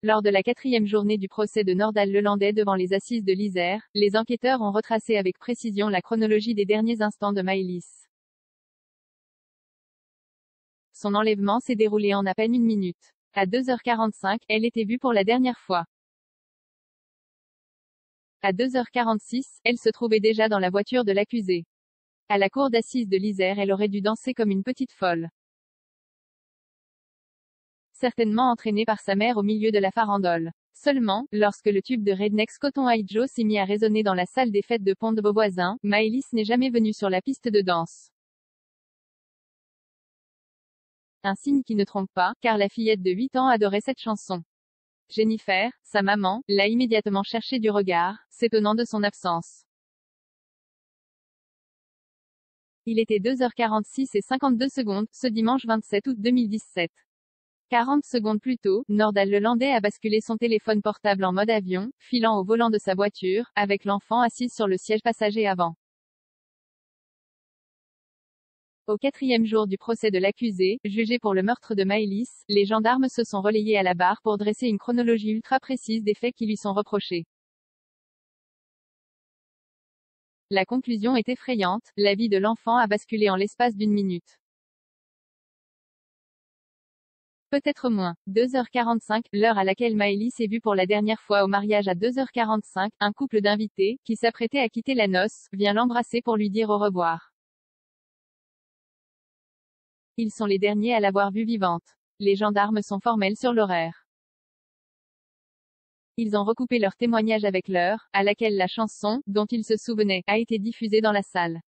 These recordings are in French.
Lors de la 4e journée du procès de Nordal Lelandais devant les assises de l'Isère, les enquêteurs ont retracé avec précision la chronologie des derniers instants de Maëlys. Son enlèvement s'est déroulé en à peine une minute. À 2h45, elle était vue pour la dernière fois. À 2h46, elle se trouvait déjà dans la voiture de l'accusé. À la cour d'assises de l'Isère, elle aurait dû danser comme une petite folle. Certainement entraînée par sa mère au milieu de la farandole. Seulement, lorsque le tube de Rednex Cotton Eye Joe s'est mis à résonner dans la salle des fêtes de Pont de Beauvoisin, Maëlys n'est jamais venue sur la piste de danse. Un signe qui ne trompe pas, car la fillette de 8 ans adorait cette chanson. Jennifer, sa maman, l'a immédiatement cherchée du regard, s'étonnant de son absence. Il était 2h46 et 52 secondes, ce dimanche 27 août 2017. 40 secondes plus tôt, Nordal Lelandais a basculé son téléphone portable en mode avion, filant au volant de sa voiture, avec l'enfant assise sur le siège passager avant. Au 4e jour du procès de l'accusé, jugé pour le meurtre de Maëlys, les gendarmes se sont relayés à la barre pour dresser une chronologie ultra précise des faits qui lui sont reprochés. La conclusion est effrayante, la vie de l'enfant a basculé en l'espace d'une minute. Peut-être moins. 2h45, l'heure à laquelle Maëlys est vue pour la dernière fois au mariage à 2h45, un couple d'invités, qui s'apprêtait à quitter la noce, vient l'embrasser pour lui dire au revoir. Ils sont les derniers à l'avoir vue vivante. Les gendarmes sont formels sur l'horaire. Ils ont recoupé leur témoignage avec l'heure, à laquelle la chanson, dont ils se souvenaient, a été diffusée dans la salle.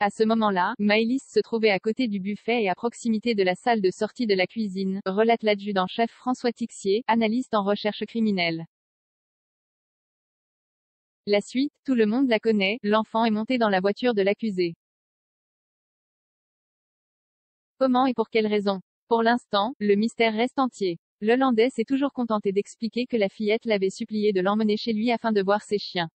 À ce moment-là, Maëlys se trouvait à côté du buffet et à proximité de la salle de sortie de la cuisine, relate l'adjudant-chef François Tixier, analyste en recherche criminelle. La suite, tout le monde la connaît, l'enfant est monté dans la voiture de l'accusé. Comment et pour quelle raison? Pour l'instant, le mystère reste entier. Lelandais s'est toujours contenté d'expliquer que la fillette l'avait supplié de l'emmener chez lui afin de voir ses chiens.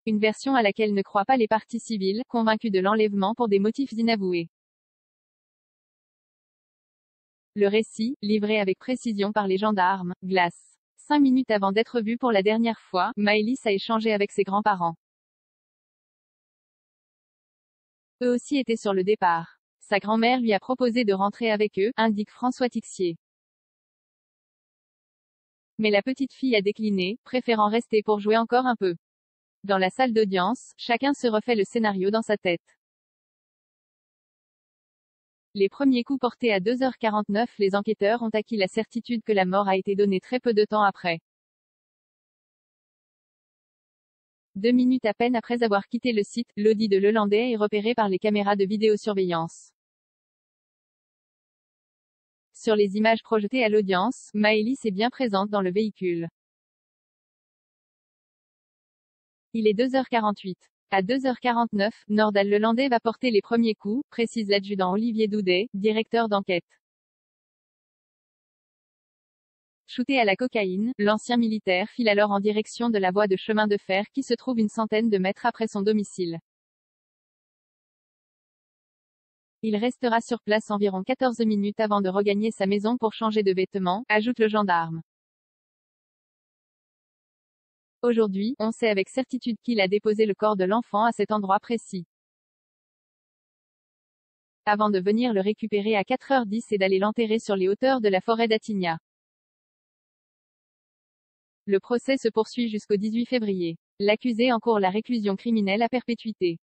Une version à laquelle ne croient pas les parties civiles, convaincus de l'enlèvement pour des motifs inavoués. Le récit, livré avec précision par les gendarmes, glace. 5 minutes avant d'être vue pour la dernière fois, Maëlys a échangé avec ses grands-parents. Eux aussi étaient sur le départ. Sa grand-mère lui a proposé de rentrer avec eux, indique François Tixier. Mais la petite fille a décliné, préférant rester pour jouer encore un peu. Dans la salle d'audience, chacun se refait le scénario dans sa tête. Les premiers coups portés à 2h49, les enquêteurs ont acquis la certitude que la mort a été donnée très peu de temps après. 2 minutes à peine après avoir quitté le site, l'Audi de Lelandais est repéré par les caméras de vidéosurveillance. Sur les images projetées à l'audience, Maëlys est bien présente dans le véhicule. Il est 2h48. À 2h49, Nordal Lelandais va porter les premiers coups, précise l'adjudant Olivier Doudet, directeur d'enquête. Shooté à la cocaïne, l'ancien militaire file alors en direction de la voie de chemin de fer qui se trouve une centaine de mètres après son domicile. Il restera sur place environ 14 minutes avant de regagner sa maison pour changer de vêtements, ajoute le gendarme. Aujourd'hui, on sait avec certitude qu'il a déposé le corps de l'enfant à cet endroit précis. Avant de venir le récupérer à 4h10 et d'aller l'enterrer sur les hauteurs de la forêt d'Attigna. Le procès se poursuit jusqu'au 18 février. L'accusé encourt la réclusion criminelle à perpétuité.